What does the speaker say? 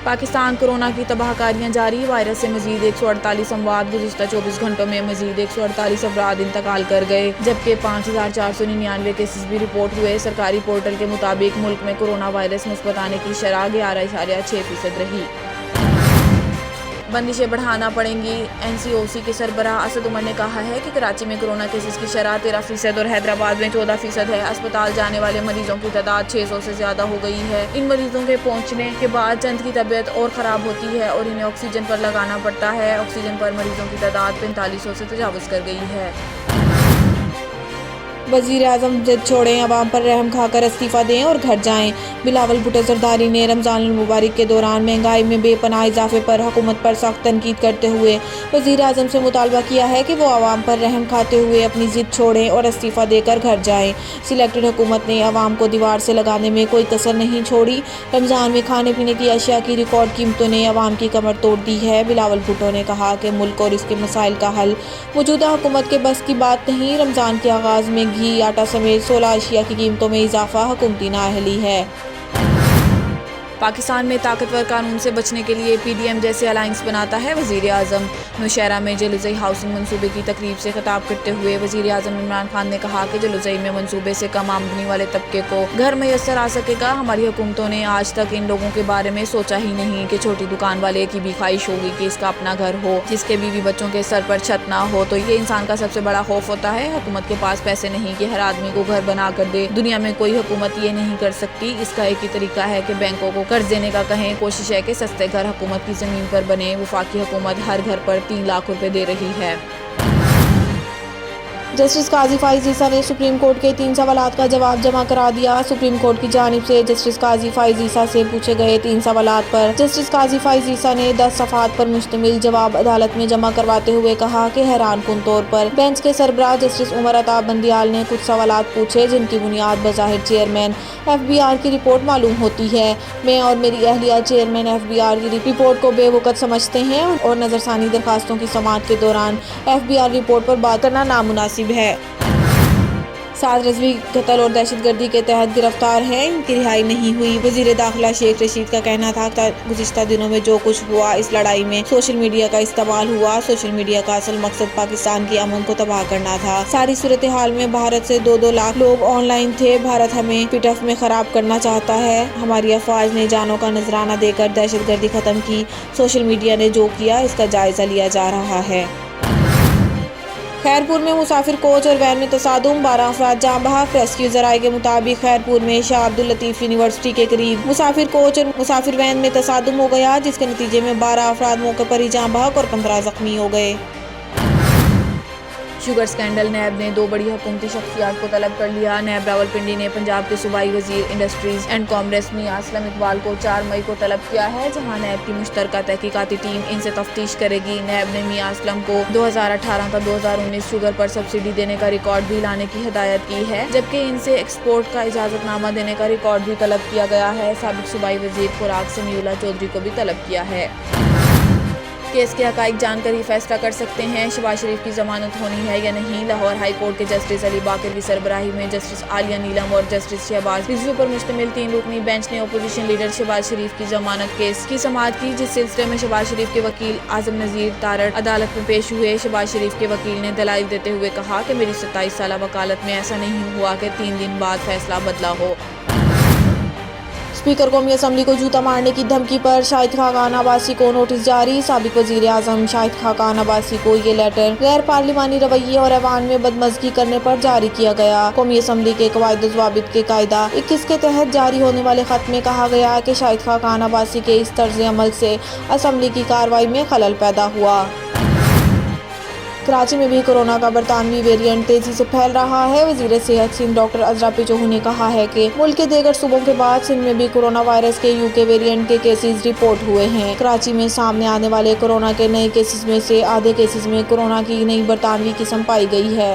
Pakistan corona की तबाहकारियां जारी। Virus से मजीद 148 अमवात। गुज़िश्ता 24 घंटों में मजीद 148 अफराद इंतकाल कर गए, जबकि 5499 केसेस भी रिपोर्ट हुए। सरकारी पोर्टल के मुताबिक मुल्क में कोरोना वायरस मुस्बत आने की शरह 11.6% रही। बंदिशें बढ़ाना पड़ेंगी। NCOC के सरबराह असद उमर ने कहा है कि कराची में कोरोना केसेस की शरह 13% और हैदराबाद में 14% है। अस्पताल जाने वाले मरीजों की तादाद 600 से ज्यादा हो गई है। इन मरीजों के पहुंचने के बाद चंद की तबीयत और ख़राब होती है और इन्हें ऑक्सीजन पर लगाना पड़ता है। ऑक्सीजन पर मरीजों की तादाद 4500 से तजावुज़ कर गई है। वज़ीर-ए-आज़म जिद छोड़ें, अवाम पर रहम खाकर इस्तीफ़ा दें और घर जाएं। बिलावल भुट्टो ज़रदारी ने रमज़ान मुबारक के दौरान महंगाई में बेपनाह इजाफे पर हुकूमत पर सख्त तनकीद करते हुए वज़ीर-ए-आज़म से मुतालबा किया है कि वो अवाम पर रहम खाते हुए अपनी जिद छोड़ें और इस्तीफ़ा देकर घर जाएं। सिलेक्टेड हुकूमत ने अवाम को दीवार से लगाने में कोई कसर नहीं छोड़ी। रमज़ान में खाने पीने की अशिया की रिकॉर्ड कीमतों ने अवाम की कमर तोड़ दी है। बिलावल भुट्टो ने कहा कि मुल्क और इसके मसाइल का हल मौजूदा हुकूमत के बस की बात नहीं। रमज़ान के आगाज़ में घी, आटा समेत 16 अशिया की कीमतों में इजाफा हुकूमती नाअहली है। पाकिस्तान में ताकतवर कानून से बचने के लिए PDM जैसे अलायंस बनाता है वज़ीर-ए-आज़म। नौशहरा में जलूज़ई हाउसिंग मनसूबे की तकरीब से खिताब करते हुए वज़ीर-ए-आज़म इमरान खान ने कहा कि जलूज़ई में मनसूबे से कम आमदनी वाले तबके को घर मैसर आ सकेगा। हमारी हुकूमतों ने आज तक इन लोगों के बारे में सोचा ही नहीं कि छोटी दुकान वाले की भी ख्वाहिश होगी कि इसका अपना घर हो, जिसके बीवी बच्चों के सर पर छत ना हो। तो ये इंसान का सबसे बड़ा खौफ होता है। हुकूमत के पास पैसे नहीं कि हर आदमी को घर बना कर दे। दुनिया में कोई हुकूमत ये नहीं कर सकती। इसका एक ही तरीका है कि बैंकों को कर्ज देने का कहें। कोशिश है कि सस्ते घर हुकूमत की ज़मीन पर बने। वफाकी हुकूमत हर घर पर 3 लाख रुपए दे रही है। जस्टिस काजी फाइज ईसा ने सुप्रीम कोर्ट के 3 सवालात का जवाब जमा करा दिया। सुप्रीम कोर्ट की जानिब से जस्टिस काजी फाइज ईसा से पूछे गए 3 सवालात पर जस्टिस काजी फाइज ईसा ने 10 सफ़हात पर मुश्तमिल जवाब अदालत में जमा करवाते हुए कहा कि हैरान कुन तौर पर बेंच के सरबराह जस्टिस उमर अता बंदियाल ने कुछ सवालात पूछे जिनकी बुनियाद बज़ाहिर चेयरमैन FBR की रिपोर्ट मालूम होती है। मैं और मेरी अहलिया चेयरमैन FBR की रिपोर्ट को बेवकूफ़ समझते हैं और नज़रसानी दरखास्तों की समाअत के दौरान FBR रिपोर्ट पर बात करना नामुनासिब है। 7 रज़वी कत्ल और दहशतगर्दी के तहत गिरफ्तार हैं, इनकी रिहाई नहीं हुई। वज़ीर दाखिला शेख रशीद का कहना था कि गुज़िश्ता दिनों में जो कुछ हुआ इस लड़ाई में सोशल मीडिया का इस्तेमाल हुआ। सोशल मीडिया का असल मकसद पाकिस्तान की अमन को तबाह करना था। सारी सूरत हाल में भारत से 2-2 लाख लोग ऑनलाइन थे। भारत हमें पिटफ में ख़राब करना चाहता है। हमारी अफवाज ने जानों का नजराना देकर दहशतगर्दी ख़त्म की। सोशल मीडिया ने जो किया इसका जायज़ा लिया जा रहा है। खैरपुर में मुसाफिर कोच और वैन में तसादुम, 12 अफराद जाँ बहक। रेस्क्यू ज़राए के मुताबिक खैरपुर में शाह अब्दुल लतीफ़ यूनिवर्सिटी के करीब मुसाफिर कोच और मुसाफिर वैन में तसादुम हो गया, जिसके नतीजे में 12 अफराद मौके पर ही जाँ बहक और 15 जख्मी हो गए। Sugar scandal. नैब ने 2 बड़ी हुकूमती शख्सियात को तलब कर लिया। नैब रावलपिंडी ने पंजाब के सूबाई वजीर इंडस्ट्रीज एंड कॉमर्स मियां असलम इकबाल को 4 मई को तलब किया है, जहां नैब की मुश्तरका तहकीकाती टीम इनसे तफ्तीश करेगी। नैब ने मियां असलम को 2018 का 2019 शुगर पर सब्सिडी देने का रिकॉर्ड भी लाने की हिदायत की है, जबकि इनसे एक्सपोर्ट का इजाजतनामा देने का रिकॉर्ड भी तलब किया गया है। साबिक सूबाई वजीर खुराक समीउल्लाह चौधरी को भी तलब किया है। केस के हकाइक जानकर ही फैसला कर सकते हैं शहबाज शरीफ की जमानत होनी है या नहीं। लाहौर हाई कोर्ट के जस्टिस अली बाकर की सरबराही में जस्टिस आलिया नीलम और जस्टिस शहबाज रिजवी पर मुश्तमिल 3 रुकनी बेंच ने अपोजिशन लीडर शहबाज शरीफ की जमानत केस की समाअत की, जिस सिलसिले में शहबाज शरीफ के वकील आजम नज़ीर तारड़ अदालत में पेश हुए। शहबाज शरीफ के वकील ने दलाइल देते हुए कहा कि मेरी 27 साल वकालत में ऐसा नहीं हुआ कि 3 दिन बाद फैसला बदला हो। स्पीकर कौमी असम्बली को जूता मारने की धमकी पर शाहिद खाकान अब्बासी को नोटिस जारी। साबिक वज़ीर-ए-आज़म शाहिद खाकान अब्बासी को ये लेटर गैर पार्लिमानी रवैये और ऐवान में बदमज़गी करने पर जारी किया गया। कौमी असम्बली के कवायद व ज़वाबित के कायदा 21 के तहत जारी होने वाले खत में कहा गया कि शाहिद खाकान अब्बासी के इस तर्ज अमल से असम्बली की कार्रवाई में खलल पैदा हुआ। कराची में भी कोरोना का बरतानवी वेरिएंट तेजी से फैल रहा है। वज़ीर सेहत सिंध डॉक्टर अजरा पिचोहू ने कहा है कि मुल्क के दीगर सूबों के बाद सिंध में भी कोरोना वायरस के UK वेरिएंट के केसेस रिपोर्ट हुए हैं। कराची में सामने आने वाले कोरोना के नए केसेस में से आधे केसेस में कोरोना की नई बरतानवी किस्म पाई गई है।